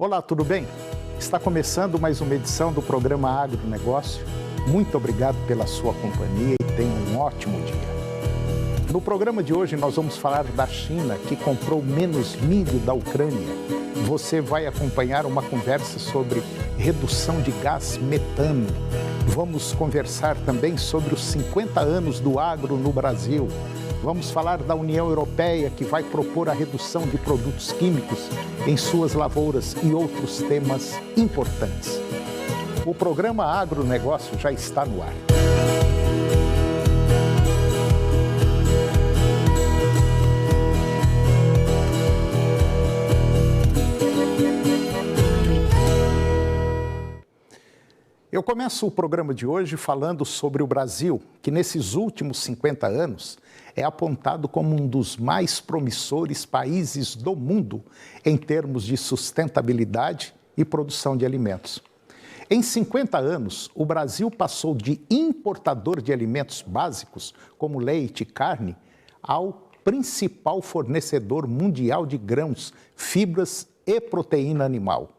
Olá, tudo bem? Está começando mais uma edição do programa Agronegócio. Muito obrigado pela sua companhia e tenha um ótimo dia. No programa de hoje nós vamos falar da China, que comprou menos milho da Ucrânia. Você vai acompanhar uma conversa sobre redução de gás metano. Vamos conversar também sobre os 50 anos do agro no Brasil. Vamos falar da União Europeia, que vai propor a redução de produtos químicos em suas lavouras e outros temas importantes. O programa Agronegócio já está no ar. Eu começo o programa de hoje falando sobre o Brasil, que nesses últimos 50 anos é apontado como um dos mais promissores países do mundo em termos de sustentabilidade e produção de alimentos. Em 50 anos, o Brasil passou de importador de alimentos básicos, como leite e carne, ao principal fornecedor mundial de grãos, fibras e proteína animal.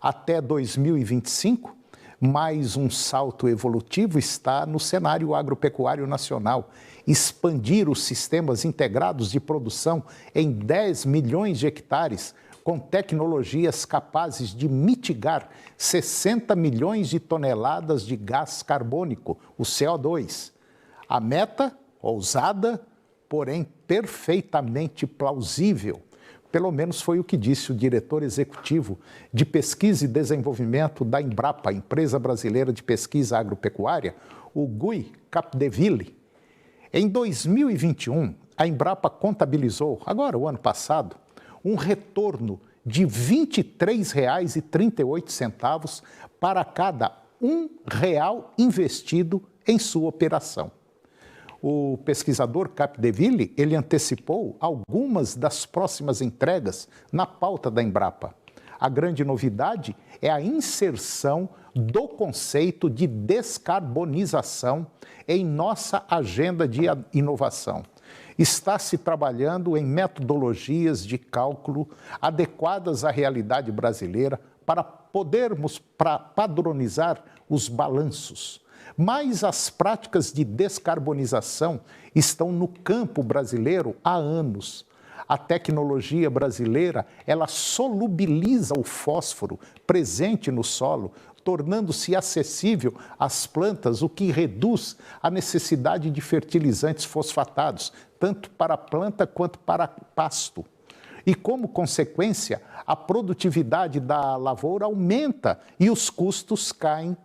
Até 2025, mais um salto evolutivo está no cenário agropecuário nacional. Expandir os sistemas integrados de produção em 10 milhões de hectares, com tecnologias capazes de mitigar 60 milhões de toneladas de gás carbônico, o CO2. A meta, ousada, porém perfeitamente plausível. Pelo menos foi o que disse o diretor executivo de Pesquisa e Desenvolvimento da Embrapa, Empresa Brasileira de Pesquisa Agropecuária, o Guy Capdeville. Em 2021, a Embrapa contabilizou, agora o ano passado, um retorno de R$ 23,38 para cada R$ 1 investido em sua operação. O pesquisador Capdeville, ele antecipou algumas das próximas entregas na pauta da Embrapa. A grande novidade é a inserção do conceito de descarbonização em nossa agenda de inovação. Está se trabalhando em metodologias de cálculo adequadas à realidade brasileira para podermos padronizar os balanços. Mas as práticas de descarbonização estão no campo brasileiro há anos. A tecnologia brasileira, ela solubiliza o fósforo presente no solo, tornando-se acessível às plantas, o que reduz a necessidade de fertilizantes fosfatados, tanto para a planta quanto para pasto. E, como consequência, a produtividade da lavoura aumenta e os custos caem.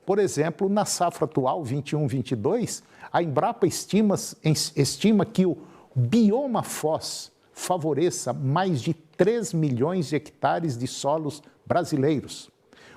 Por exemplo, na safra atual 21-22, a Embrapa estima que o bioma Foz favoreça mais de 3 milhões de hectares de solos brasileiros.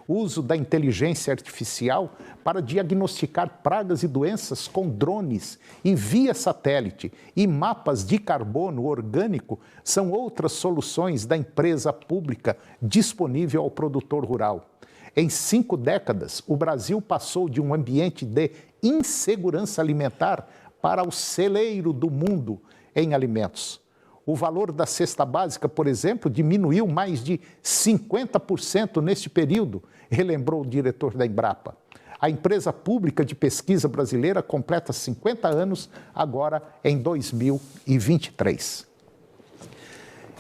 O uso da inteligência artificial para diagnosticar pragas e doenças com drones e via satélite e mapas de carbono orgânico são outras soluções da empresa pública disponível ao produtor rural. Em 5 décadas, o Brasil passou de um ambiente de insegurança alimentar para o celeiro do mundo em alimentos. O valor da cesta básica, por exemplo, diminuiu mais de 50% neste período, relembrou o diretor da Embrapa. A empresa pública de pesquisa brasileira completa 50 anos agora em 2023.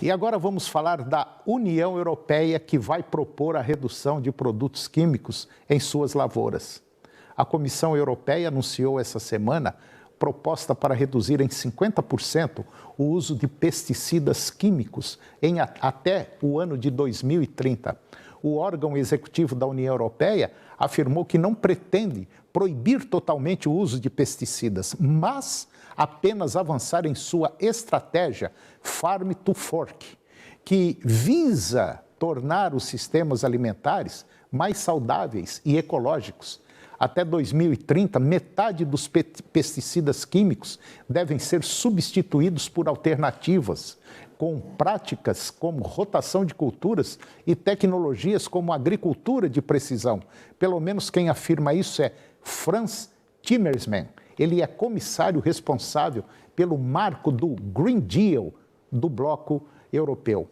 E agora vamos falar da União Europeia, que vai propor a redução de produtos químicos em suas lavouras. A Comissão Europeia anunciou essa semana proposta para reduzir em 50% o uso de pesticidas químicos até o ano de 2030. O órgão executivo da União Europeia afirmou que não pretende proibir totalmente o uso de pesticidas, mas apenas avançar em sua estratégia Farm to Fork, que visa tornar os sistemas alimentares mais saudáveis e ecológicos. Até 2030, metade dos pesticidas químicos devem ser substituídos por alternativas, com práticas como rotação de culturas e tecnologias como agricultura de precisão. Pelo menos quem afirma isso é Frans Timmermans. Ele é comissário responsável pelo marco do Green Deal do Bloco Europeu.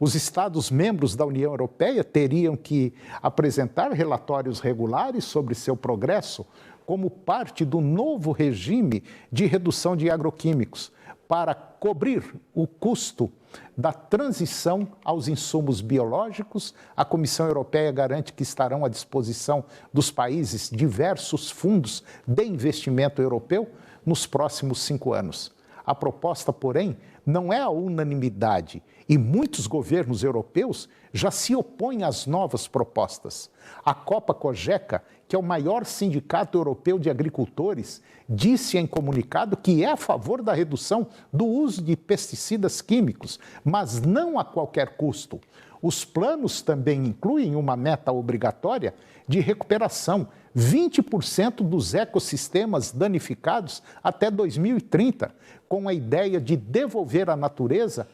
Os Estados-membros da União Europeia teriam que apresentar relatórios regulares sobre seu progresso como parte do novo regime de redução de agroquímicos, para cobrir o custo da transição aos insumos biológicos. A Comissão Europeia garante que estarão à disposição dos países diversos fundos de investimento europeu nos próximos 5 anos. A proposta, porém, não é a unanimidade e muitos governos europeus já se opõem às novas propostas. A Copa-Cogeca, que é o maior sindicato europeu de agricultores, disse em comunicado que é a favor da redução do uso de pesticidas químicos, mas não a qualquer custo. Os planos também incluem uma meta obrigatória de recuperação, 20% dos ecossistemas danificados até 2030, com a ideia de devolver a natureza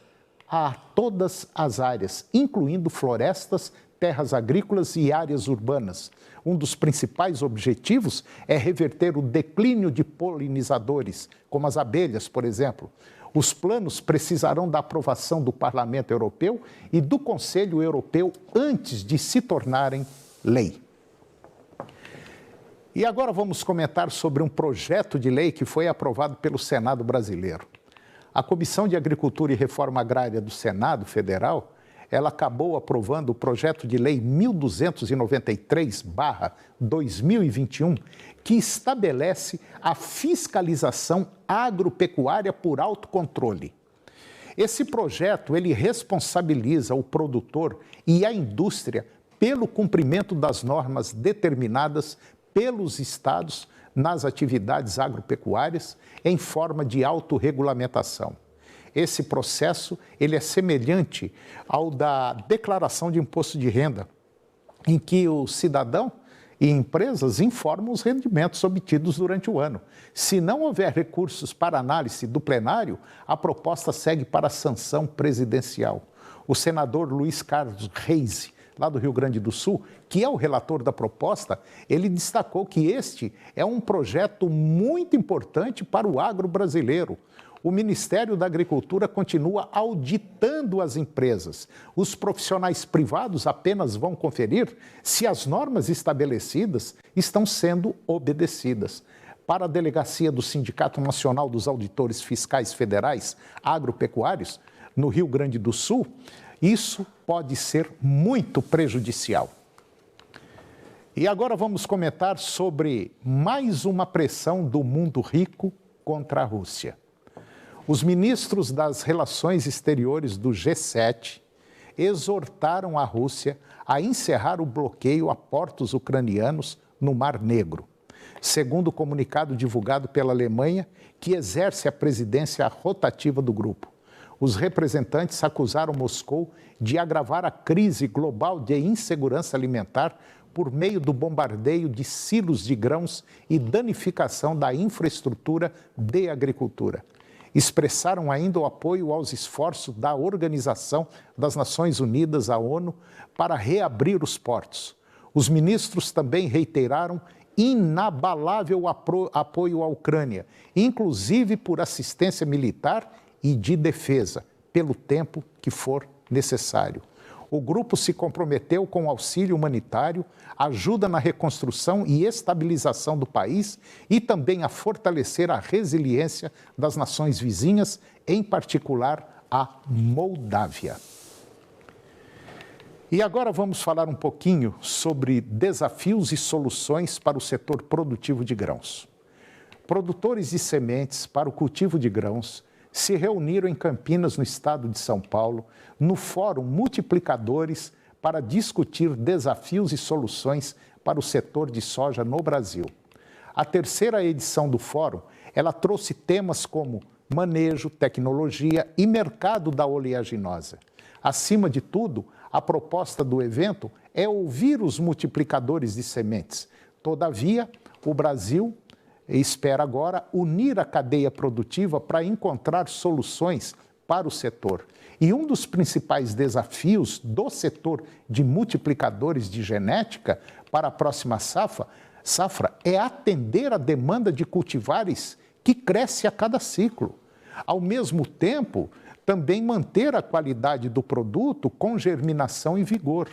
a todas as áreas, incluindo florestas, terras agrícolas e áreas urbanas. Um dos principais objetivos é reverter o declínio de polinizadores, como as abelhas, por exemplo. Os planos precisarão da aprovação do Parlamento Europeu e do Conselho Europeu antes de se tornarem lei. E agora vamos comentar sobre um projeto de lei que foi aprovado pelo Senado brasileiro. A Comissão de Agricultura e Reforma Agrária do Senado Federal, ela acabou aprovando o projeto de lei 1293/2021, que estabelece a fiscalização agropecuária por autocontrole. Esse projeto, ele responsabiliza o produtor e a indústria pelo cumprimento das normas determinadas pelos estados nas atividades agropecuárias em forma de autorregulamentação. Esse processo, ele é semelhante ao da declaração de imposto de renda, em que o cidadão e empresas informam os rendimentos obtidos durante o ano. Se não houver recursos para análise do plenário, a proposta segue para a sanção presidencial. O senador Luiz Carlos Reis, lá do Rio Grande do Sul, que é o relator da proposta, ele destacou que este é um projeto muito importante para o agro brasileiro. O Ministério da Agricultura continua auditando as empresas. Os profissionais privados apenas vão conferir se as normas estabelecidas estão sendo obedecidas. Para a delegacia do Sindicato Nacional dos Auditores Fiscais Federais Agropecuários, no Rio Grande do Sul, isso pode ser muito prejudicial. E agora vamos comentar sobre mais uma pressão do mundo rico contra a Rússia. Os ministros das Relações Exteriores do G7 exortaram a Rússia a encerrar o bloqueio a portos ucranianos no Mar Negro, segundo o comunicado divulgado pela Alemanha, que exerce a presidência rotativa do grupo. Os representantes acusaram Moscou de agravar a crise global de insegurança alimentar por meio do bombardeio de silos de grãos e danificação da infraestrutura de agricultura. Expressaram ainda o apoio aos esforços da Organização das Nações Unidas, a ONU, para reabrir os portos. Os ministros também reiteraram inabalável apoio à Ucrânia, inclusive por assistência militar e de defesa, pelo tempo que for necessário. O grupo se comprometeu com auxílio humanitário, ajuda na reconstrução e estabilização do país e também a fortalecer a resiliência das nações vizinhas, em particular a Moldávia. E agora vamos falar um pouquinho sobre desafios e soluções para o setor produtivo de grãos. Produtores de sementes para o cultivo de grãos se reuniram em Campinas, no estado de São Paulo, no Fórum Multiplicadores, para discutir desafios e soluções para o setor de soja no Brasil. A terceira edição do Fórum, ela trouxe temas como manejo, tecnologia e mercado da oleaginosa. Acima de tudo, a proposta do evento é ouvir os multiplicadores de sementes. Todavia, o Brasil espera agora unir a cadeia produtiva para encontrar soluções para o setor. E um dos principais desafios do setor de multiplicadores de genética para a próxima safra é atender a demanda de cultivares que cresce a cada ciclo. Ao mesmo tempo, também manter a qualidade do produto com germinação e vigor.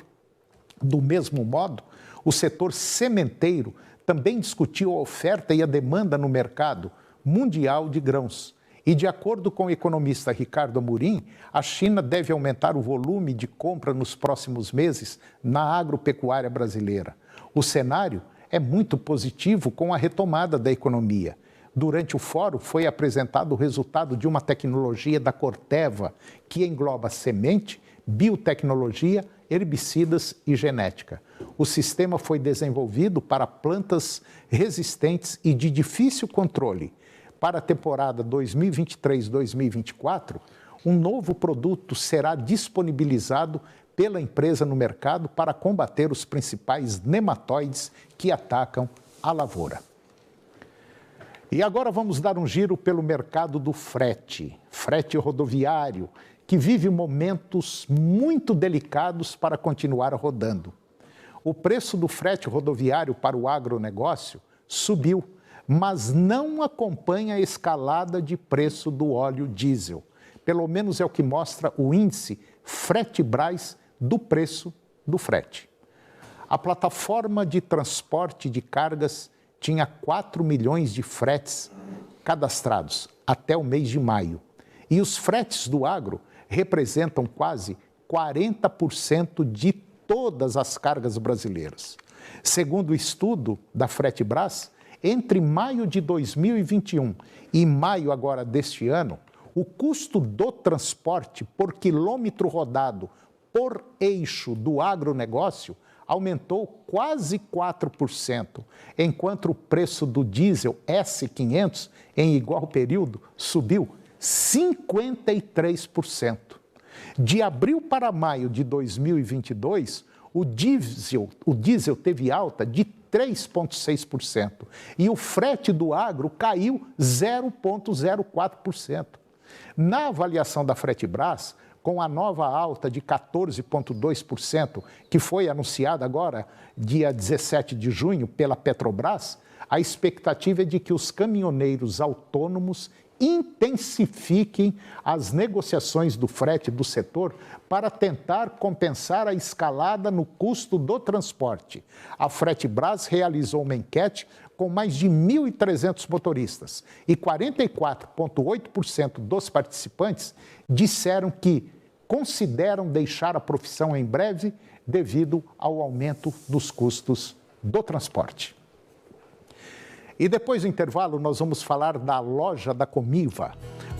Do mesmo modo, o setor sementeiro também discutiu a oferta e a demanda no mercado mundial de grãos. E, de acordo com o economista Ricardo Amorim, a China deve aumentar o volume de compra nos próximos meses na agropecuária brasileira. O cenário é muito positivo com a retomada da economia. Durante o fórum foi apresentado o resultado de uma tecnologia da Corteva, que engloba semente, biotecnologia, herbicidas e genética. O sistema foi desenvolvido para plantas resistentes e de difícil controle. Para a temporada 2023-2024, um novo produto será disponibilizado pela empresa no mercado para combater os principais nematóides que atacam a lavoura. E agora vamos dar um giro pelo mercado do frete rodoviário, que vive momentos muito delicados para continuar rodando. O preço do frete rodoviário para o agronegócio subiu, mas não acompanha a escalada de preço do óleo diesel. Pelo menos é o que mostra o índice Fretebras do preço do frete. A plataforma de transporte de cargas tinha 4 milhões de fretes cadastrados até o mês de maio. E os fretes do agro representam quase 40% de todas as cargas brasileiras. Segundo o estudo da Fretebras, entre maio de 2021 e maio agora deste ano, o custo do transporte por quilômetro rodado por eixo do agronegócio aumentou quase 4%, enquanto o preço do diesel S500 em igual período subiu 53%. De abril para maio de 2022, o diesel teve alta de 3,6% e o frete do agro caiu 0,04%. Na avaliação da Fretebras, com a nova alta de 14,2%, que foi anunciada agora, dia 17 de junho, pela Petrobras, a expectativa é de que os caminhoneiros autônomos intensifiquem as negociações do frete do setor para tentar compensar a escalada no custo do transporte. A Fretebras realizou uma enquete com mais de 1.300 motoristas e 44,8% dos participantes disseram que consideram deixar a profissão em breve devido ao aumento dos custos do transporte. E depois do intervalo, nós vamos falar da loja da Comiva.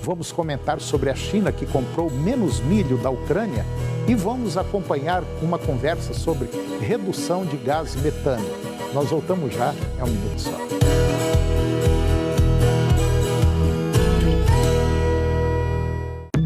Vamos comentar sobre a China, que comprou menos milho da Ucrânia, e vamos acompanhar uma conversa sobre redução de gás metano. Nós voltamos já, é um minuto só.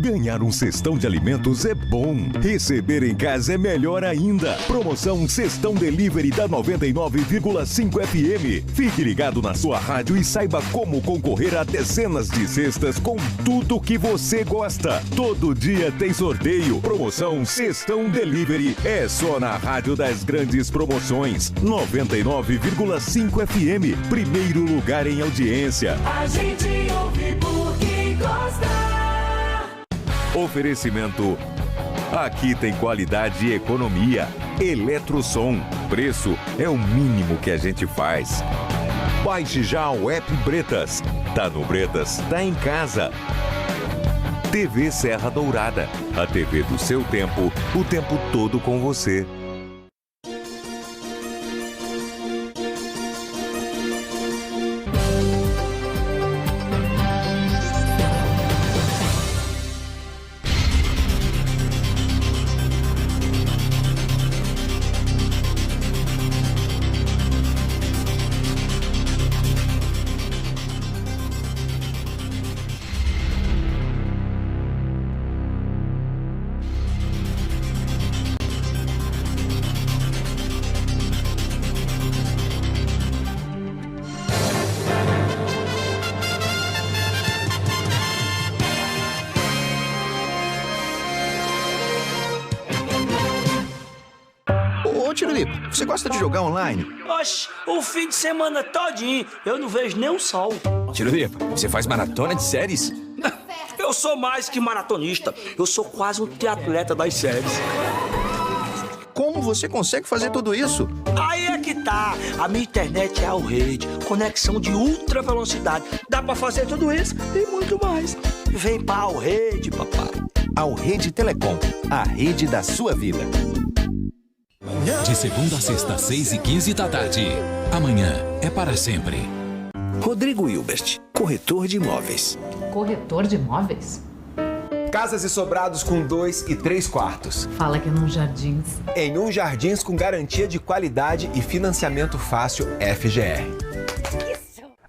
Ganhar um cestão de alimentos é bom. Receber em casa é melhor ainda. Promoção Cestão Delivery da 99,5 FM. Fique ligado na sua rádio e saiba como concorrer a dezenas de cestas com tudo que você gosta. Todo dia tem sorteio. Promoção Cestão Delivery é só na Rádio das Grandes Promoções. 99,5 FM. Primeiro lugar em audiência. A gente ouve porque gosta. Oferecimento. Aqui tem qualidade e economia. Eletrosom. Preço é o mínimo que a gente faz. Baixe já o app Bretas. Tá no Bretas, tá em casa. TV Serra Dourada. A TV do seu tempo, o tempo todo com você. Tirolipa, você gosta de jogar online? Oxe, o fim de semana todinho, eu não vejo nem o sol. Tirolipa, você faz maratona de séries? Eu sou mais que maratonista. Eu sou quase um triatleta das séries. Como você consegue fazer tudo isso? Aí é que tá. A minha internet é Alrede, conexão de ultra velocidade. Dá pra fazer tudo isso e muito mais. Vem pra Alrede, papai. Alrede Telecom, a rede da sua vida. De segunda a sexta, 6h15 da tarde. Amanhã é para sempre. Rodrigo Hilbert, corretor de imóveis. Corretor de imóveis? Casas e sobrados com 2 e 3 quartos. Fala que é num Jardins. Em um Jardins com garantia de qualidade e financiamento fácil FGR.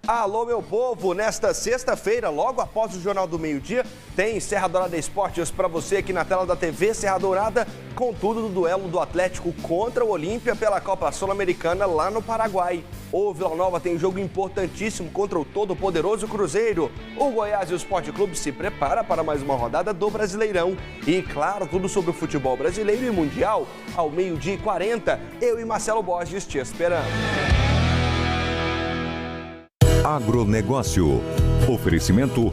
Alô, meu povo! Nesta sexta-feira, logo após o Jornal do Meio-Dia, tem Serra Dourada Esportes para você aqui na tela da TV Serra Dourada, com tudo do duelo do Atlético contra o Olímpia pela Copa Sul-Americana lá no Paraguai. O Vila Nova tem jogo importantíssimo contra o todo-poderoso Cruzeiro. O Goiás e o Sport Clube se prepara para mais uma rodada do Brasileirão. E claro, tudo sobre o futebol brasileiro e mundial, ao 12h40. Eu e Marcelo Borges te esperamos. Agronegócio. Oferecimento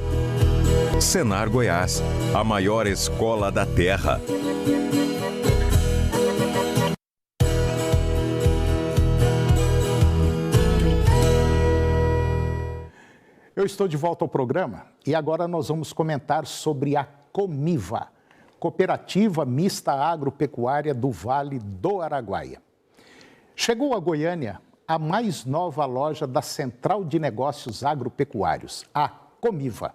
Senar Goiás, a maior escola da terra. Eu estou de volta ao programa e agora nós vamos comentar sobre a Comiva, Cooperativa Mista Agropecuária do Vale do Araguaia. Chegou a Goiânia a mais nova loja da Central de Negócios Agropecuários, a Comiva,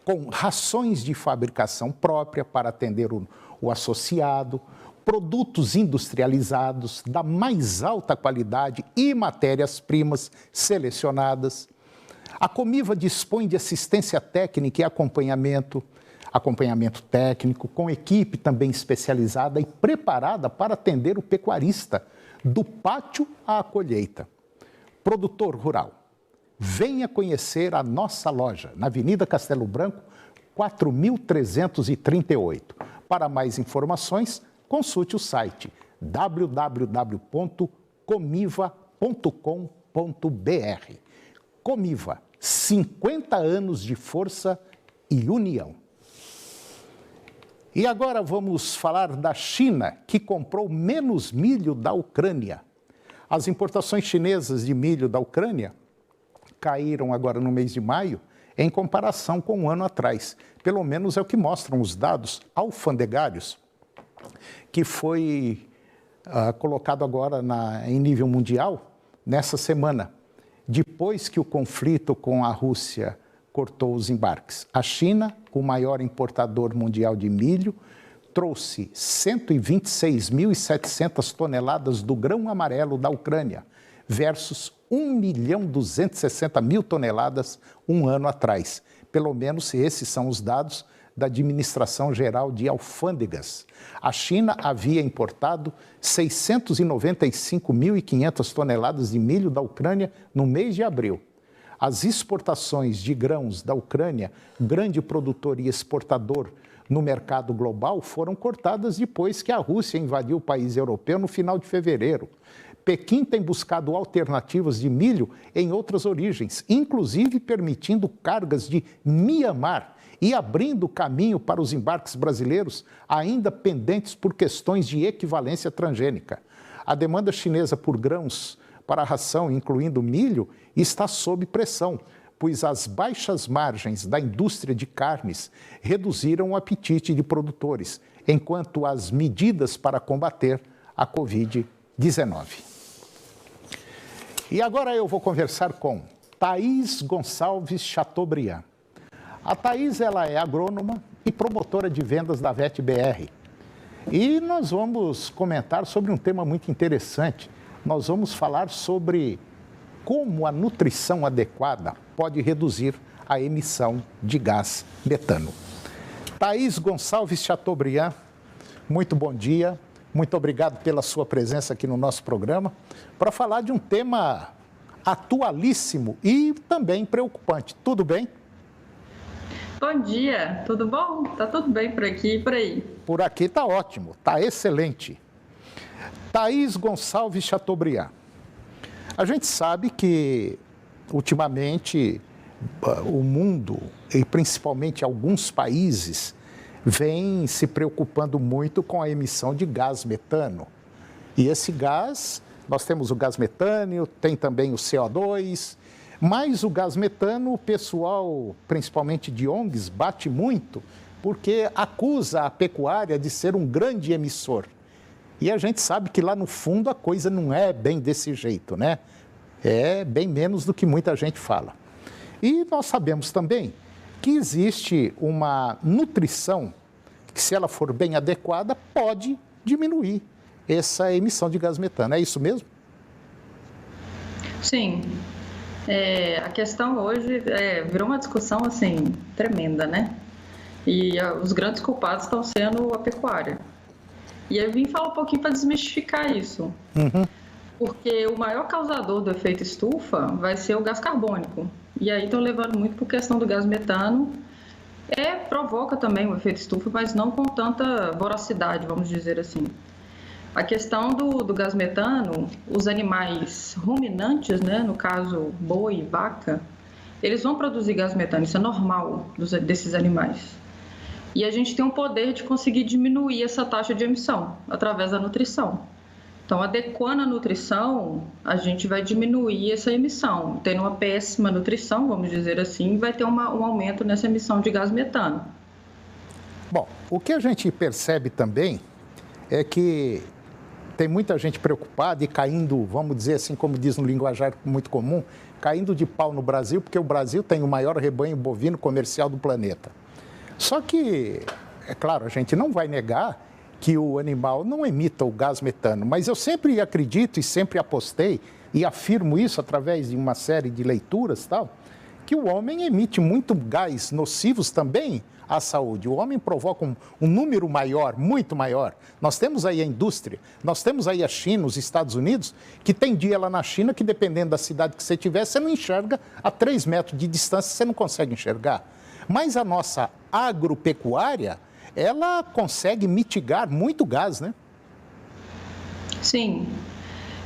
com rações de fabricação própria para atender o associado, produtos industrializados da mais alta qualidade e matérias-primas selecionadas. A Comiva dispõe de assistência técnica e acompanhamento técnico, com equipe também especializada e preparada para atender o pecuarista, do pátio à colheita. Produtor rural, venha conhecer a nossa loja na Avenida Castelo Branco, 4.338. Para mais informações, consulte o site www.comiva.com.br. Comiva, 50 anos de força e união. E agora vamos falar da China, que comprou menos milho da Ucrânia. As importações chinesas de milho da Ucrânia caíram agora no mês de maio em comparação com um ano atrás. Pelo menos é o que mostram os dados alfandegários, que foi colocado agora em nível mundial nessa semana, depois que o conflito com a Rússia cortou os embarques. A China, o maior importador mundial de milho, trouxe 126.700 toneladas do grão amarelo da Ucrânia, versus 1.260.000 toneladas um ano atrás. Pelo menos esses são os dados da Administração Geral de Alfândegas. A China havia importado 695.500 toneladas de milho da Ucrânia no mês de abril. As exportações de grãos da Ucrânia, grande produtor e exportador no mercado global, foram cortadas depois que a Rússia invadiu o país europeu no final de fevereiro. Pequim tem buscado alternativas de milho em outras origens, inclusive permitindo cargas de Mianmar e abrindo caminho para os embarques brasileiros ainda pendentes por questões de equivalência transgênica. A demanda chinesa por grãos para a ração, incluindo milho, está sob pressão, pois as baixas margens da indústria de carnes reduziram o apetite de produtores, enquanto as medidas para combater a Covid-19. E agora eu vou conversar com Thaís Gonçalves Chateaubriand. A Thaís, ela é agrônoma e promotora de vendas da VetBR. E nós vamos comentar sobre um tema muito interessante. Nós vamos falar sobre como a nutrição adequada pode reduzir a emissão de gás metano. Thaís Gonçalves Chateaubriand, muito bom dia. Muito obrigado pela sua presença aqui no nosso programa para falar de um tema atualíssimo e também preocupante. Tudo bem? Bom dia, tudo bom? Tá tudo bem por aqui e por aí? Por aqui está ótimo, está excelente. Thaís Gonçalves Chateaubriand, a gente sabe que ultimamente o mundo, e principalmente alguns países, vêm se preocupando muito com a emissão de gás metano. E esse gás, nós temos o gás metâneo, tem também o CO2, mas o gás metano, o pessoal, principalmente de ONGs, bate muito, porque acusa a pecuária de ser um grande emissor. E a gente sabe que lá no fundo a coisa não é bem desse jeito, né? É bem menos do que muita gente fala. E nós sabemos também que existe uma nutrição que, se ela for bem adequada, pode diminuir essa emissão de gás metano. É isso mesmo? Sim. A questão hoje virou uma discussão assim tremenda, né? E os grandes culpados estão sendo a pecuária. E eu vim falar um pouquinho para desmistificar isso. Porque o maior causador do efeito estufa vai ser o gás carbônico. E aí estão levando muito para a questão do gás metano. Provoca também o efeito estufa, mas não com tanta voracidade, vamos dizer assim. A questão do gás metano, os animais ruminantes, né, no caso boi e vaca, eles vão produzir gás metano, isso é normal desses animais. E a gente tem um poder de conseguir diminuir essa taxa de emissão através da nutrição. Então, adequando a nutrição, a gente vai diminuir essa emissão. Tendo uma péssima nutrição, vamos dizer assim, vai ter um aumento nessa emissão de gás metano. Bom, o que a gente percebe também é que tem muita gente preocupada e caindo, vamos dizer assim, como diz no linguajar muito comum, caindo de pau no Brasil, porque o Brasil tem o maior rebanho bovino comercial do planeta. Só que, é claro, a gente não vai negar que o animal não emita o gás metano, mas eu sempre acredito e sempre apostei, e afirmo isso através de uma série de leituras e tal, que o homem emite muito gás nocivos também à saúde. O homem provoca um número maior, muito maior. Nós temos aí a indústria, nós temos aí a China, os Estados Unidos, que tem dia lá na China que, dependendo da cidade que você tiver, você não enxerga a 3 metros de distância, você não consegue enxergar. Mas a nossa agropecuária, ela consegue mitigar muito gás, né? Sim.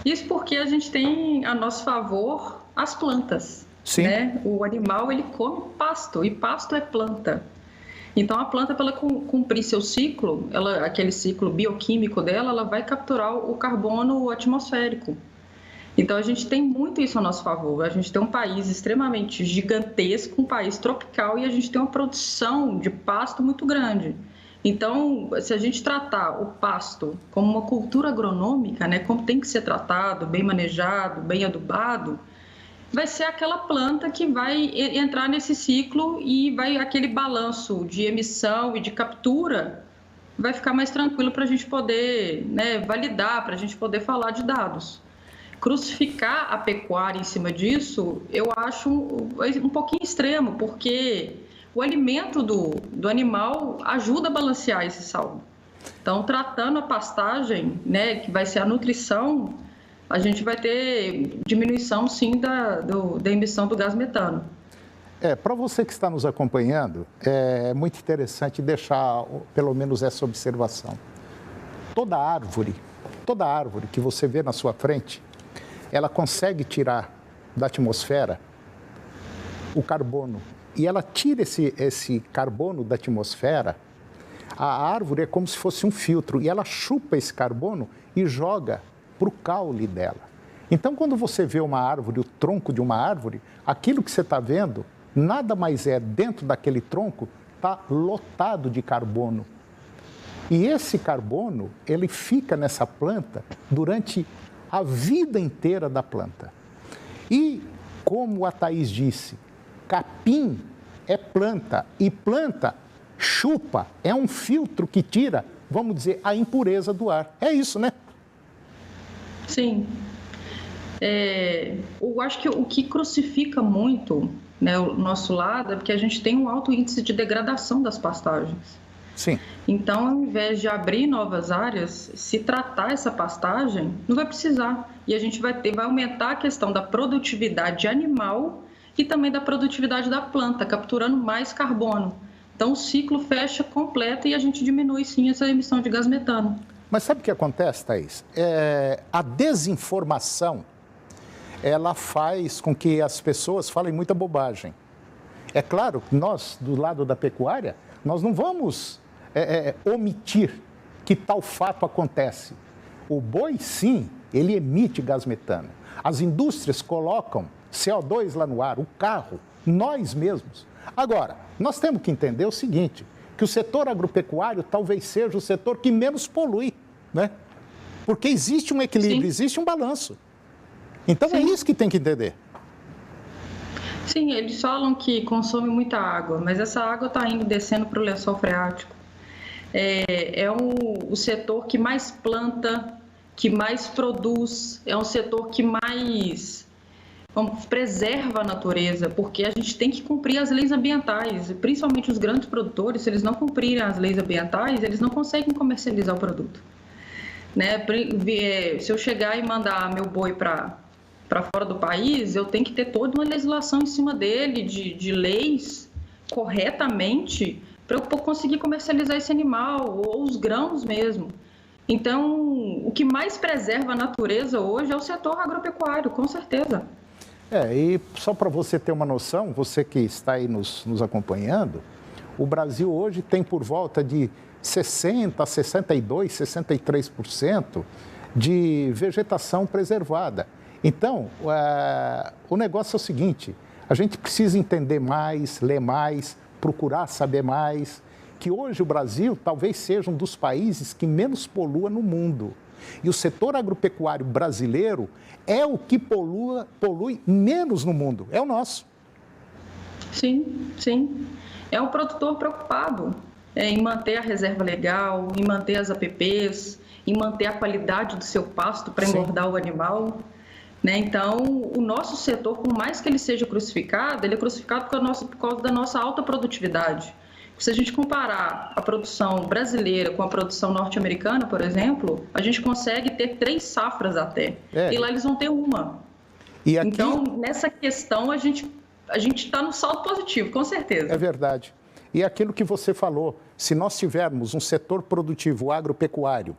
Isso porque a gente tem a nosso favor as plantas. Sim. Né? O animal, ele come pasto, e pasto é planta. Então, a planta, para ela cumprir seu ciclo, aquele ciclo bioquímico dela, ela vai capturar o carbono atmosférico. Então, a gente tem muito isso a nosso favor. A gente tem um país extremamente gigantesco, um país tropical, e a gente tem uma produção de pasto muito grande. Então, se a gente tratar o pasto como uma cultura agronômica, né, como tem que ser tratado, bem manejado, bem adubado, vai ser aquela planta que vai entrar nesse ciclo e aquele balanço de emissão e de captura vai ficar mais tranquilo para a gente poder, né, validar, para a gente poder falar de dados. Crucificar a pecuária em cima disso, eu acho um pouquinho extremo, porque o alimento do animal ajuda a balancear esse saldo. Então, tratando a pastagem, né, que vai ser a nutrição, a gente vai ter diminuição, sim, da emissão do gás metano. Para você que está nos acompanhando, é muito interessante deixar pelo menos essa observação. Toda árvore que você vê na sua frente, ela consegue tirar da atmosfera o carbono. E ela tira esse carbono da atmosfera, a árvore é como se fosse um filtro, e ela chupa esse carbono e joga para o caule dela. Então, quando você vê uma árvore, o tronco de uma árvore, aquilo que você está vendo, nada mais é, dentro daquele tronco, está lotado de carbono. E esse carbono, ele fica nessa planta durante a vida inteira da planta. E, como a Thaís disse, capim é planta, e planta chupa, é um filtro que tira, vamos dizer, a impureza do ar. É isso, né? Sim. Eu acho que o que crucifica muito, né, o nosso lado é porque a gente tem um alto índice de degradação das pastagens. Sim. Então, ao invés de abrir novas áreas, se tratar essa pastagem, não vai precisar. E a gente vai aumentar a questão da produtividade animal e também da produtividade da planta, capturando mais carbono. Então, o ciclo fecha completo e a gente diminui, sim, essa emissão de gás metano. Mas sabe o que acontece, Thaís? A desinformação, ela faz com que as pessoas falem muita bobagem. É claro que nós, do lado da pecuária, nós não vamos omitir que tal fato acontece. O boi, sim, ele emite gás metano. As indústrias colocam CO2 lá no ar, o carro, nós mesmos. Agora, nós temos que entender o seguinte, que o setor agropecuário talvez seja o setor que menos polui, né? Porque existe um equilíbrio, sim, existe um balanço. Então, sim, é isso que tem que entender. Sim, eles falam que consome muita água, mas essa água está indo descendo para o lençol freático. É o setor que mais planta, que mais produz, é um setor que mais preserva a natureza, porque a gente tem que cumprir as leis ambientais, principalmente os grandes produtores, se eles não cumprirem as leis ambientais, eles não conseguem comercializar o produto. Né? Se eu chegar e mandar meu boi para fora do país, eu tenho que ter toda uma legislação em cima dele, de leis, corretamente, para eu conseguir comercializar esse animal, ou os grãos mesmo. Então, o que mais preserva a natureza hoje é o setor agropecuário, com certeza. E só para você ter uma noção, você que está aí nos acompanhando, o Brasil hoje tem por volta de 60%, 62%, 63% de vegetação preservada. Então, o negócio é o seguinte, a gente precisa entender mais, ler mais, procurar saber mais, que hoje o Brasil talvez seja um dos países que menos polua no mundo. E o setor agropecuário brasileiro é o que polui menos no mundo, é o nosso. Sim, sim. É um produtor preocupado em manter a reserva legal, em manter as APPs, em manter a qualidade do seu pasto para engordar o animal. Né? Então, o nosso setor, por mais que ele seja crucificado, ele é crucificado por causa da nossa alta produtividade. Se a gente comparar a produção brasileira com a produção norte-americana, por exemplo, a gente consegue ter 3 safras até. E lá eles vão ter uma. E aqui... Então, nessa questão, a gente está no saldo positivo, com certeza. É verdade. E aquilo que você falou, se nós tivermos um setor produtivo agropecuário,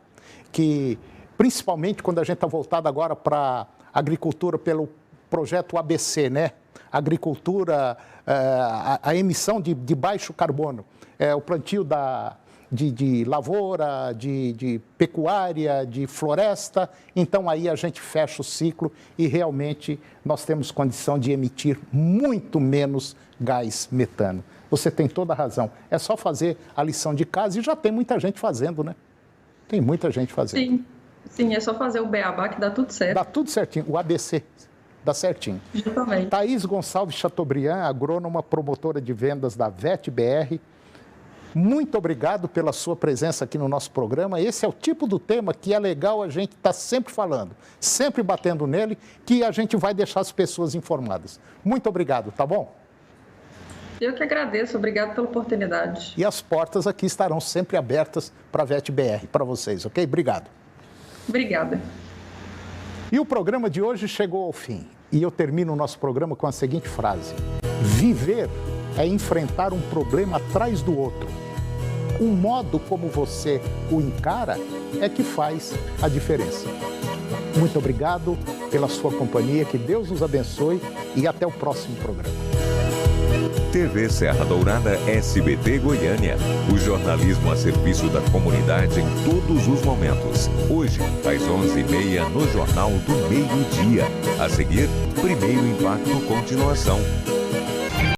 que principalmente quando a gente está voltado agora para a agricultura pelo projeto ABC, né? Agricultura, a emissão de baixo carbono, o plantio de lavoura, de pecuária, de floresta. Então, aí a gente fecha o ciclo e realmente nós temos condição de emitir muito menos gás metano. Você tem toda a razão. É só fazer a lição de casa e já tem muita gente fazendo, né? Tem muita gente fazendo. Sim, é só fazer o beabá que dá tudo certo. Dá tudo certinho, o ABC. Dá certinho. Justamente. Thaís Gonçalves Chateaubriand, agrônoma, promotora de vendas da VetBR. Muito obrigado pela sua presença aqui no nosso programa. Esse é o tipo do tema que é legal a gente estar sempre falando, sempre batendo nele, que a gente vai deixar as pessoas informadas. Muito obrigado, tá bom? Eu que agradeço, obrigado pela oportunidade. E as portas aqui estarão sempre abertas para a VetBR, para vocês, ok? Obrigado. Obrigada. E o programa de hoje chegou ao fim. E eu termino o nosso programa com a seguinte frase: viver é enfrentar um problema atrás do outro. O modo como você o encara é que faz a diferença. Muito obrigado pela sua companhia, que Deus nos abençoe e até o próximo programa. TV Serra Dourada SBT Goiânia. O jornalismo a serviço da comunidade em todos os momentos. Hoje, às 11h30, no Jornal do Meio-Dia. A seguir, Primeiro Impacto Continuação.